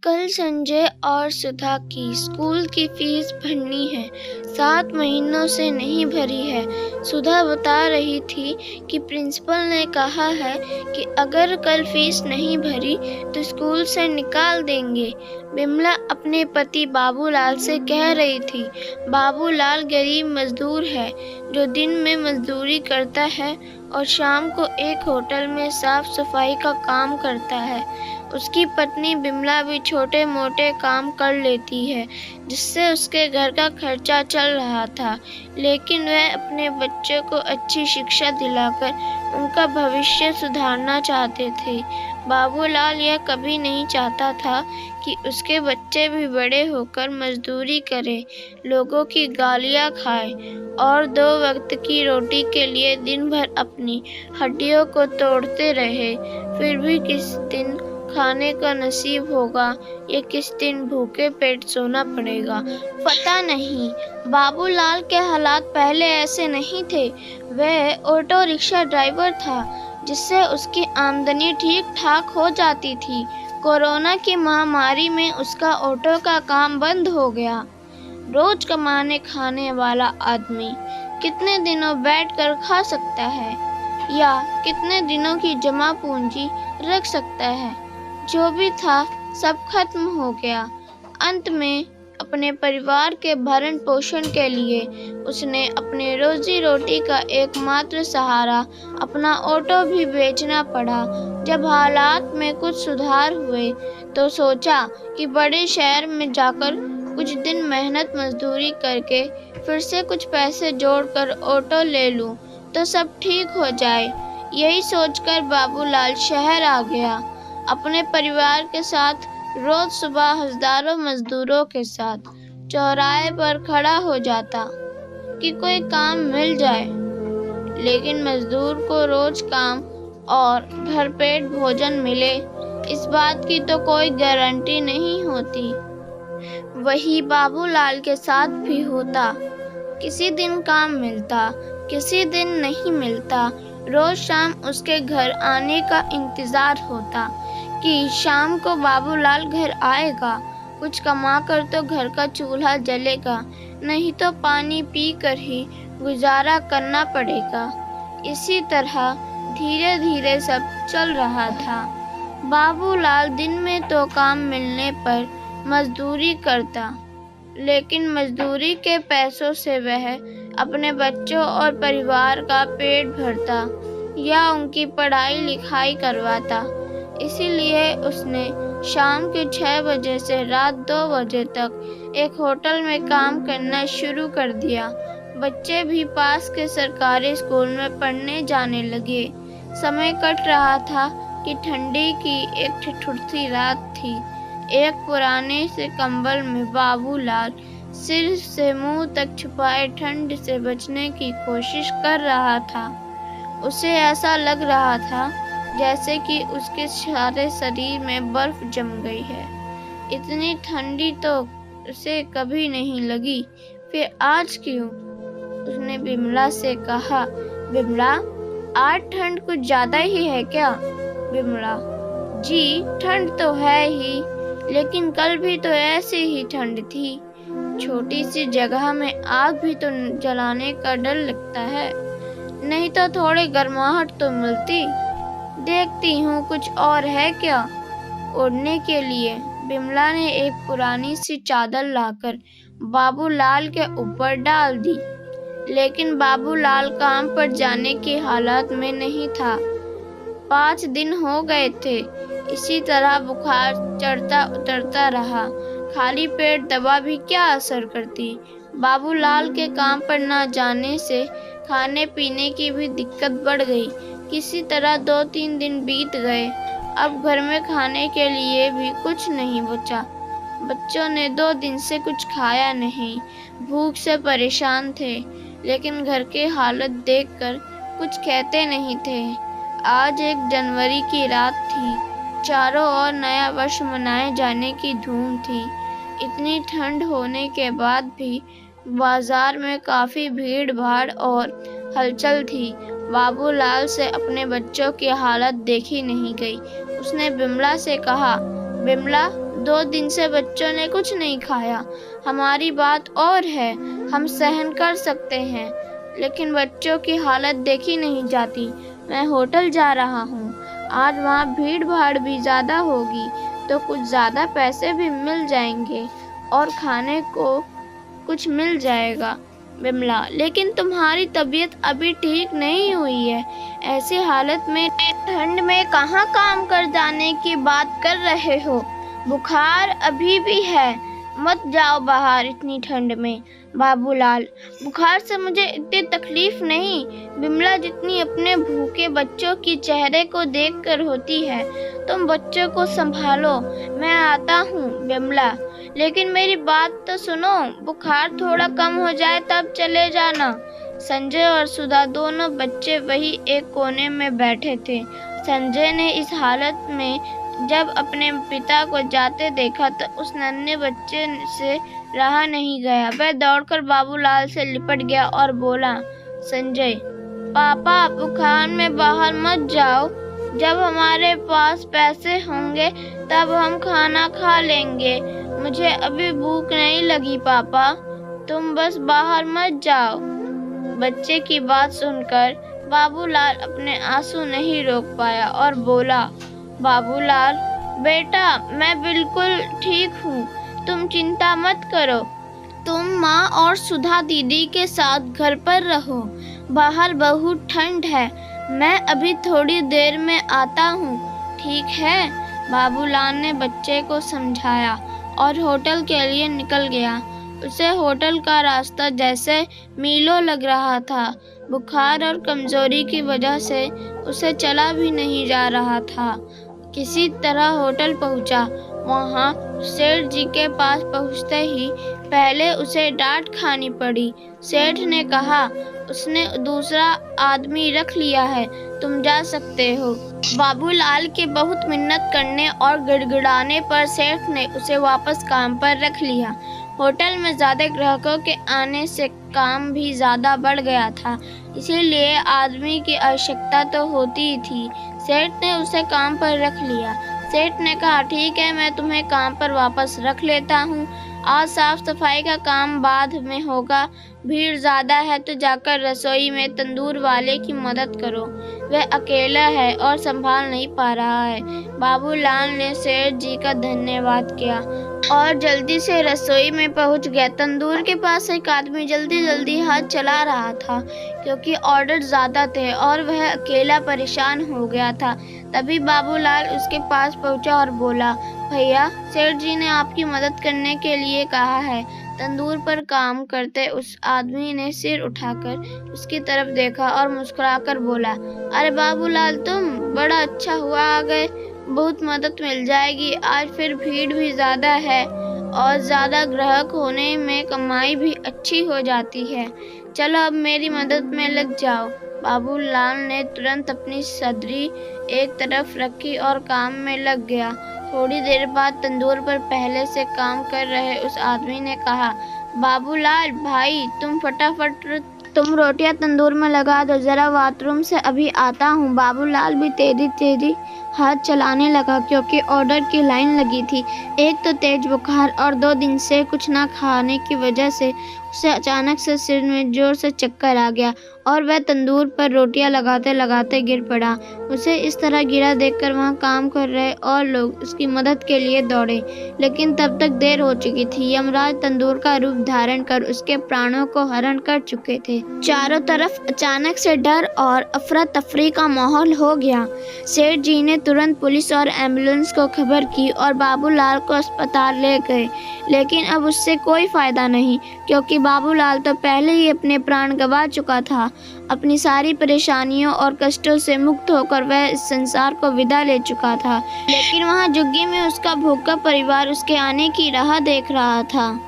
कल संजय और सुधा की स्कूल की फीस भरनी है। 7 महीनों से नहीं भरी है। सुधा बता रही थी कि प्रिंसिपल ने कहा है कि अगर कल फीस नहीं भरी तो स्कूल से निकाल देंगे। बिमला अपने पति बाबूलाल से कह रही थी। बाबूलाल गरीब मजदूर है जो दिन में मजदूरी करता है और शाम को एक होटल में साफ सफाई का काम करता है। उसकी पत्नी बिमला भी छोटे मोटे काम कर लेती है जिससे उसके घर का खर्चा चल रहा था, लेकिन वह अपने बच्चों को अच्छी शिक्षा दिलाकर उनका भविष्य सुधारना चाहते थे। बाबूलाल यह कभी नहीं चाहता था कि उसके बच्चे भी बड़े होकर मजदूरी करें, लोगों की गालियाँ खाएं और 2 वक्त की रोटी के लिए दिन भर अपनी हड्डियों को तोड़ते रहे। फिर भी किस दिन खाने का नसीब होगा या किस दिन भूखे पेट सोना पड़ेगा, पता नहीं। बाबूलाल के हालात पहले ऐसे नहीं थे। वह ऑटो रिक्शा ड्राइवर था जिससे उसकी आमदनी ठीक ठाक हो जाती थी। कोरोना की महामारी में उसका ऑटो का काम बंद हो गया। रोज कमाने खाने वाला आदमी कितने दिनों बैठकर खा सकता है या कितने दिनों की जमा पूंजी रख सकता है। जो भी था सब खत्म हो गया। अंत में अपने परिवार के भरण पोषण के लिए उसने अपने रोजी रोटी का एकमात्र सहारा अपना ऑटो भी बेचना पड़ा। जब हालात में कुछ सुधार हुए तो सोचा कि बड़े शहर में जाकर कुछ दिन मेहनत मजदूरी करके फिर से कुछ पैसे जोड़कर ऑटो ले लूं तो सब ठीक हो जाए। यही सोचकर बाबूलाल शहर आ गया। अपने परिवार के साथ रोज सुबह हजारों मजदूरों के साथ चौराहे पर खड़ा हो जाता कि कोई काम मिल जाए, लेकिन मजदूर को रोज काम और भरपेट भोजन मिले इस बात की तो कोई गारंटी नहीं होती। वही बाबूलाल के साथ भी होता। किसी दिन काम मिलता, किसी दिन नहीं मिलता। रोज शाम उसके घर आने का इंतजार होता कि शाम को बाबूलाल घर आएगा। कुछ कमाकर तो घर का चूल्हा जलेगा, नहीं तो पानी पीकर ही गुजारा करना पड़ेगा। इसी तरह धीरे धीरे सब चल रहा था। बाबूलाल दिन में तो काम मिलने पर मजदूरी करता, लेकिन मजदूरी के पैसों से वह अपने बच्चों और परिवार का पेट भरता या उनकी पढ़ाई लिखाई करवाता। इसीलिए उसने शाम के 6 बजे से रात 2 बजे तक एक होटल में काम करना शुरू कर दिया। बच्चे भी पास के सरकारी स्कूल में पढ़ने जाने लगे। समय कट रहा था कि ठंडी की एक ठिठुरती रात थी। एक पुराने से कंबल में बाबूलाल सिर से मुंह तक छुपाए ठंड से बचने की कोशिश कर रहा था। उसे ऐसा लग रहा था जैसे कि उसके सारे शरीर में बर्फ जम गई है। इतनी ठंडी तो उसे कभी नहीं लगी, फिर आज क्यों? उसने बिमला से कहा, बिमला, आज ठंड कुछ ज्यादा ही है क्या? बिमला, जी ठंड तो है ही, लेकिन कल भी तो ऐसी ही ठंड थी। छोटी सी जगह में आग भी तो जलाने का डर लगता है, नहीं तो थोड़ी गर्माहट तो मिलती। देखती हूँ कुछ और है क्या ओढ़ने के लिए। बिमला ने एक पुरानी सी चादर लाकर बाबूलाल के ऊपर डाल दी, लेकिन बाबूलाल काम पर जाने की हालत में नहीं था। 5 दिन हो गए थे। इसी तरह बुखार चढ़ता उतरता रहा। खाली पेट दवा भी क्या असर करती। बाबूलाल के काम पर न जाने से खाने पीने की भी दिक्कत बढ़ गई। किसी तरह 2-3 दिन बीत गए। अब घर में खाने के लिए भी कुछ नहीं बचा। बच्चों ने 2 दिन से कुछ खाया नहीं, भूख से परेशान थे, लेकिन घर की हालत देखकर कुछ कहते नहीं थे। आज 1 जनवरी की रात थी। चारों ओर नया वर्ष मनाए जाने की धूम थी। इतनी ठंड होने के बाद भी बाजार में काफी भीड़ भाड़ और हलचल थी। बाबूलाल से अपने बच्चों की हालत देखी नहीं गई। उसने बिमला से कहा, बिमला, 2 दिन से बच्चों ने कुछ नहीं खाया। हमारी बात और है, हम सहन कर सकते हैं, लेकिन बच्चों की हालत देखी नहीं जाती। मैं होटल जा रहा हूँ, आज वहाँ भीड़ भाड़ भी ज़्यादा होगी, तो कुछ ज़्यादा पैसे भी मिल जाएंगे और खाने को कुछ मिल जाएगा। बिमला, लेकिन तुम्हारी तबीयत अभी ठीक नहीं हुई है। ऐसी हालत में ठंड में कहाँ काम कर जाने की बात कर रहे हो? बुखार अभी भी है, मत जाओ बाहर इतनी ठंड में। बाबूलाल, बुखार से मुझे इतनी तकलीफ नहीं, बिमला जितनी अपने भूखे बच्चों की चेहरे को देखकर होती है। तुम बच्चों को संभालो, मैं आता हूँ। बिमला, लेकिन मेरी बात तो सुनो, बुखार थोड़ा कम हो जाए तब चले जाना। संजय और सुधा दोनों बच्चे वही एक कोने में बैठे थे। संजय ने इस हालत में जब अपने पिता को जाते देखा तो उस नन्हे बच्चे से रहा नहीं गया। वह दौड़कर बाबूलाल से लिपट गया और बोला, संजय, पापा, बुखार में बाहर मत जाओ। जब हमारे पास पैसे होंगे तब हम खाना खा लेंगे। मुझे अभी भूख नहीं लगी पापा, तुम बस बाहर मत जाओ। बच्चे की बात सुनकर बाबूलाल अपने आंसू नहीं रोक पाया और बोला, बाबूलाल बेटा, मैं बिल्कुल ठीक हूँ, तुम चिंता मत करो। तुम माँ और सुधा दीदी के साथ घर पर रहो, बाहर बहुत ठंड है। मैं अभी थोड़ी देर में आता हूँ, ठीक है? बाबूलाल ने बच्चे को समझाया और होटल के लिए निकल गया। उसे होटल का रास्ता जैसे मीलों लग रहा था। बुखार और कमजोरी की वजह से उसे चला भी नहीं जा रहा था। किसी तरह होटल पहुंचा। वहां सेठ जी के पास पहुंचते ही पहले उसे डांट खानी पड़ी। सेठ ने कहा, उसने दूसरा आदमी रख लिया है, तुम जा सकते हो। बाबूलाल के बहुत मिन्नत करने और गिड़गिड़ाने पर सेठ ने उसे वापस काम पर रख लिया। होटल में ज़्यादा ग्राहकों के आने से काम भी ज़्यादा बढ़ गया था, इसीलिए आदमी की आवश्यकता तो होती ही थी। सेठ ने उसे काम पर रख लिया। सेठ ने कहा, ठीक है, मैं तुम्हें काम पर वापस रख लेता हूँ। आज साफ सफाई का काम बाद में होगा। भीड़ ज़्यादा है तो जाकर रसोई में तंदूर वाले की मदद करो, वह अकेला है और संभाल नहीं पा रहा है। बाबूलाल ने सेठ जी का धन्यवाद किया और जल्दी से रसोई में पहुंच गया। तंदूर के पास एक आदमी जल्दी हाथ चला रहा था क्योंकि ऑर्डर ज़्यादा थे और वह अकेला परेशान हो गया था। तभी बाबूलाल उसके पास पहुंचा और बोला, भैया, सेठ जी ने आपकी मदद करने के लिए कहा है। तंदूर पर काम करते उस आदमी ने सिर उठाकर उसकी तरफ देखा और मुस्कुराकर बोला, अरे बाबूलाल, तुम, बड़ा अच्छा हुआ आ गए, बहुत मदद मिल जाएगी। आज फिर भीड़ भी ज़्यादा है और ज़्यादा ग्राहक होने में कमाई भी अच्छी हो जाती है। चलो अब मेरी मदद में लग जाओ। बाबूलाल ने तुरंत अपनी सदरी एक तरफ रखी और काम में लग गया। थोड़ी देर बाद तंदूर पर पहले से काम कर रहे उस आदमी ने कहा, बाबूलाल भाई, तुम रोटियां तंदूर में लगा दो, जरा बाथरूम से अभी आता हूँ। बाबूलाल भी तेजी हाथ चलाने लगा क्योंकि ऑर्डर की लाइन लगी थी। एक तो तेज बुखार और 2 दिन से कुछ ना खाने की वजह से उसे अचानक से सिर में जोर से चक्कर आ गया और वह तंदूर पर रोटियां लगाते लगाते गिर पड़ा। उसे इस तरह गिरा देखकर वहां काम कर रहे और लोग उसकी मदद के लिए दौड़े, लेकिन तब तक देर हो चुकी थी। यमराज तंदूर का रूप धारण कर उसके प्राणों को हरण कर चुके थे। चारों तरफ अचानक से डर और अफरा तफरी का माहौल हो गया। सेठ जी ने तुरंत पुलिस और एम्बुलेंस को खबर की और बाबूलाल को अस्पताल ले गए, लेकिन अब उससे कोई फायदा नहीं क्योंकि बाबूलाल तो पहले ही अपने प्राण गंवा चुका था। अपनी सारी परेशानियों और कष्टों से मुक्त होकर वह इस संसार को विदा ले चुका था, लेकिन वहाँ झुग्गी में उसका भूखा परिवार उसके आने की राह देख रहा था।